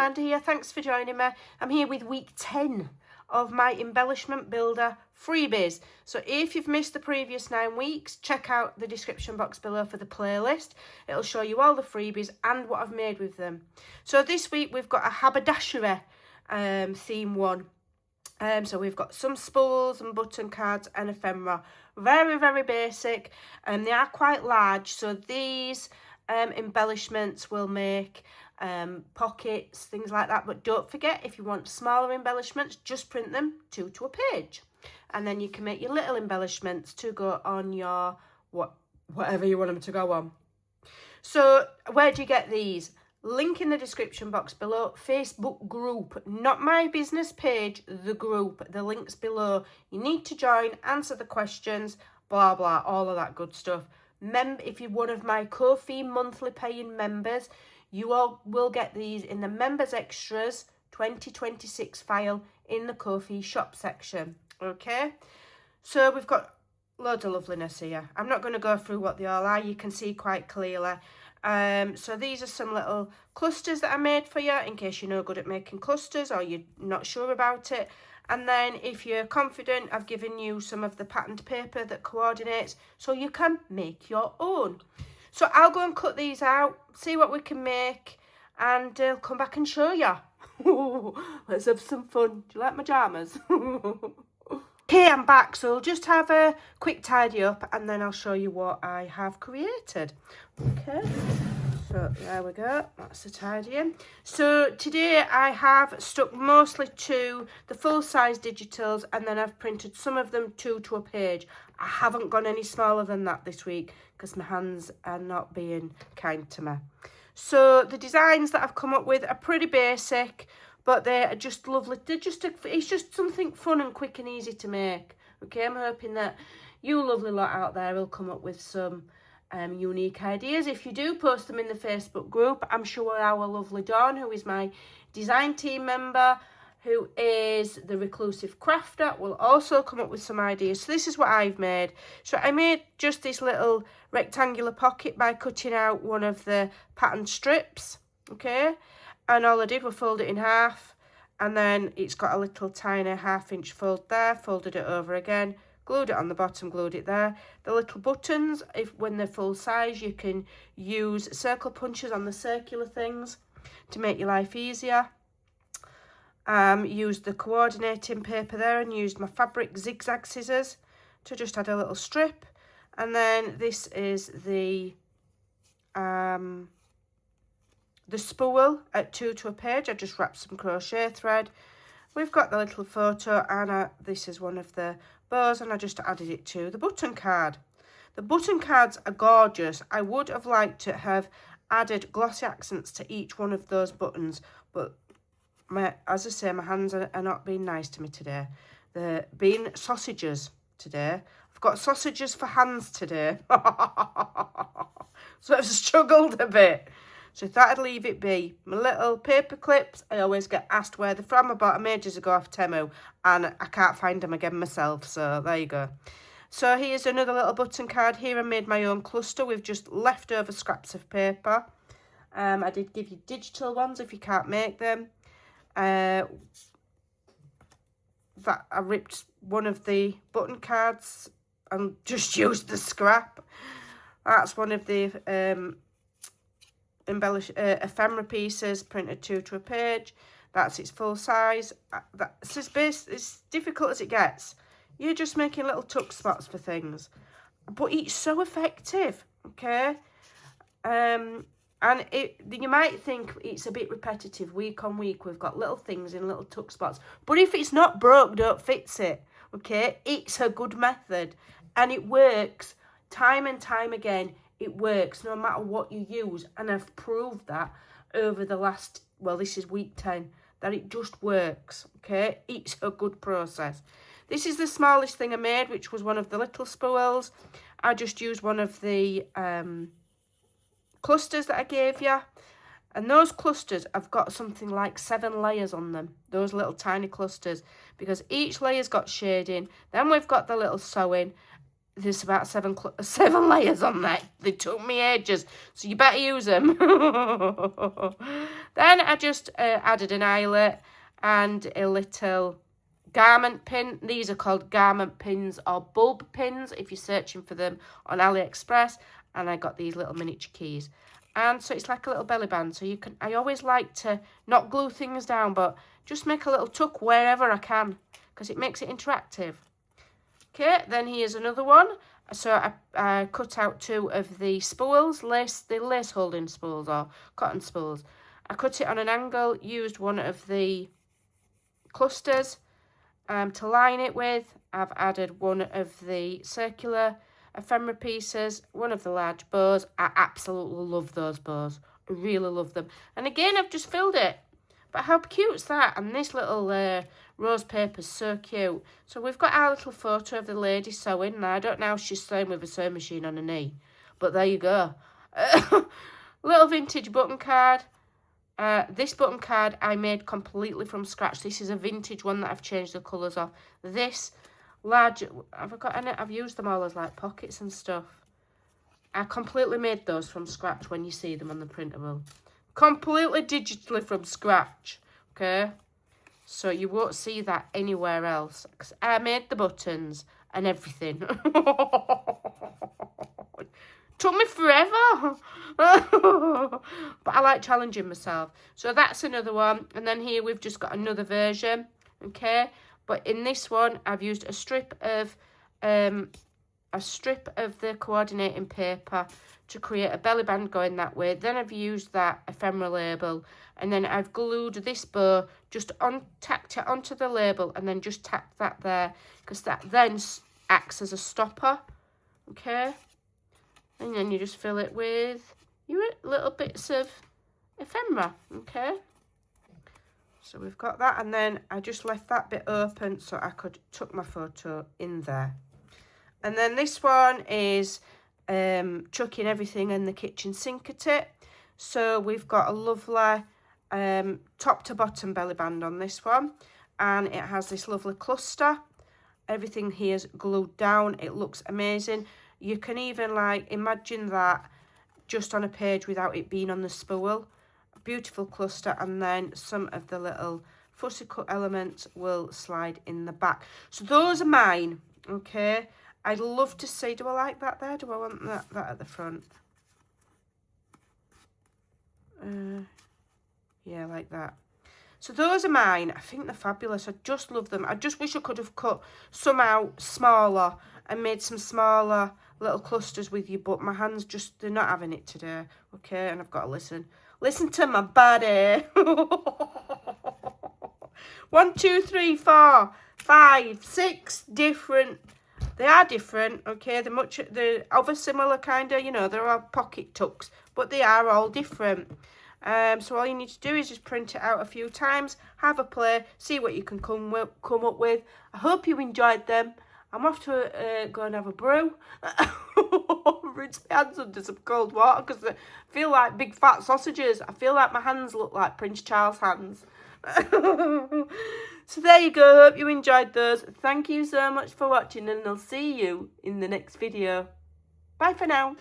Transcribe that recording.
Amanda here. Thanks for joining me. I'm here with week 10 of my embellishment builder freebies. So if you've missed the previous 9 weeks, check out the description box below for the playlist. It'll show you all the freebies and what I've made with them. So this week we've got a haberdashery theme one. So we've got some spools and button cards and ephemera. Very, very basic. They are quite large. So these embellishments will make pockets, things like that. But don't forget, if you want smaller embellishments, just print them 2 to a page. And then you can make your little embellishments to go on your whatever you want them to go on. So where do you get these? Link in the description box below. Facebook group, not my business page, the group. The link's below. You need to join, answer the questions, blah, blah, all of that good stuff. If you're one of my Ko-fi monthly paying members, you all will get these in the members extras 2026 file in the Ko-fi shop section. Okay, so we've got loads of loveliness here. I'm not going to go through what they all are. You can see quite clearly. So these are some little clusters that I made for you in case you're no good at making clusters or you're not sure about it. And then if you're confident, I've given you some of the patterned paper that coordinates so you can make your own. So I'll go and cut these out, see what we can make, and I'll come back and show you. Let's have some fun. Do you like my pajamas? Okay, I'm back, so I'll just have a quick tidy up and then I'll show you what I have created. Okay, so there we go, that's the tidying. So today I have stuck mostly to the full-size digitals and then I've printed some of them 2 to a page. I haven't gone any smaller than that this week because my hands are not being kind to me. So the designs that I've come up with are pretty basic, but they're just lovely. It's just something fun and quick and easy to make. Okay, I'm hoping that you lovely lot out there will come up with some unique ideas. If you do, post them in the Facebook group. I'm sure our lovely Dawn, who is my design team member, who is the reclusive crafter, will also come up with some ideas. So this is what I've made. So I made just this little rectangular pocket by cutting out one of the patterned strips. Okay. And all I did was fold it in half, and then it's got a little tiny 1/2 inch fold there, folded it over again, glued it on the bottom, glued it there. The little buttons, when they're full size, you can use circle punches on the circular things to make your life easier. Used the coordinating paper there and used my fabric zigzag scissors to just add a little strip. And then this is the spool at 2 to a page. I just wrapped some crochet thread. We've got the little photo, and this is one of the bows, and I just added it to the button card. The button cards are gorgeous. I would have liked to have added glossy accents to each one of those buttons, but as I say, my hands are not being nice to me today. They're being sausages today. I've got sausages for hands today. So I've struggled a bit. So I thought I'd leave it be. My little paper clips, I always get asked where they're from. I bought them ages ago off Temu and I can't find them again myself. So there you go. So here's another little button card. Here I made my own cluster with just leftover scraps of paper. I did give you digital ones if you can't make them. That I ripped one of the button cards and just used the scrap. That's one of the ephemera pieces, printed 2 to a page. That's its full size. That's as difficult as it gets. You're just making little tuck spots for things, but it's so effective. Okay, and you might think it's a bit repetitive. Week on week we've got little things in little tuck spots, but if it's not broke, don't fix it. Okay, it's a good method and it works time and time again. It works no matter what you use, and I've proved that over the last, well, this is week 10, that it just works. Okay, it's a good process. This is the smallest thing I made, which was one of the little spools. I just used one of the clusters that I gave you, and those clusters have got something like 7 layers on them, those little tiny clusters, because each layer's got shading. Then we've got the little sewing, there's about seven layers on there. They took me ages, so you better use them. Then I just added an eyelet and a little garment pin. These are called garment pins or bulb pins if you're searching for them on AliExpress. And I got these little miniature keys. And so it's like a little belly band. So you can, I always like to not glue things down, but just make a little tuck wherever I can, because it makes it interactive. Okay, then here's another one. So I cut out 2 of the spools, the lace holding spools or cotton spools. I cut it on an angle, used one of the clusters to line it with. I've added one of the circular ephemera pieces, one of the large bows. I absolutely love those bows. I really love them. And again, I've just filled it. But how cute is that? And this little rose paper is so cute. So we've got our little photo of the lady sewing. Now, I don't know how she's sewing with a sewing machine on her knee. But there you go. Little vintage button card. This button card I made completely from scratch. This is a vintage one that I've changed the colours of. This large, I've used them all as like pockets and stuff. I completely made those from scratch when you see them on the printable. Completely digitally from scratch, okay? So you won't see that anywhere else. 'Cause I made the buttons and everything. Took me forever. But I like challenging myself. So that's another one. And then here we've just got another version, okay? But in this one, I've used a strip of the coordinating paper to create a belly band going that way. Then I've used that ephemera label, and then I've glued this bow, just tacked it onto the label, and then just tacked that there, because that then acts as a stopper, okay? And then you just fill it with your little bits of ephemera, okay? So we've got that, and then I just left that bit open so I could tuck my photo in there. And then this one is chucking everything in the kitchen sink at it. So we've got a lovely top to bottom belly band on this one, and it has this lovely cluster. Everything here's glued down. It looks amazing. You can even like imagine that just on a page without it being on the spool. A beautiful cluster, and then some of the little fussy cut elements will slide in the back. So those are mine, okay? I'd love to see, do I like that there? Do I want that at the front? Yeah, like that. So those are mine. I think they're fabulous. I just love them. I just wish I could have cut some out smaller and made some smaller little clusters with you, but my hands just, they're not having it today, okay? And I've got to listen. Listen to my body. 1, 2, 3, 4, 5, 6 different. They are different, okay? They're of a similar kind of, you know, they're all pocket tucks, but they are all different. So all you need to do is just print it out a few times, have a play, see what you can come up with. I hope you enjoyed them. I'm off to go and have a brew. Rinse my hands under some cold water because I feel like big fat sausages. I feel like my hands look like Prince Charles' hands. So there you go. Hope you enjoyed those. Thank you so much for watching, and I'll see you in the next video. Bye for now.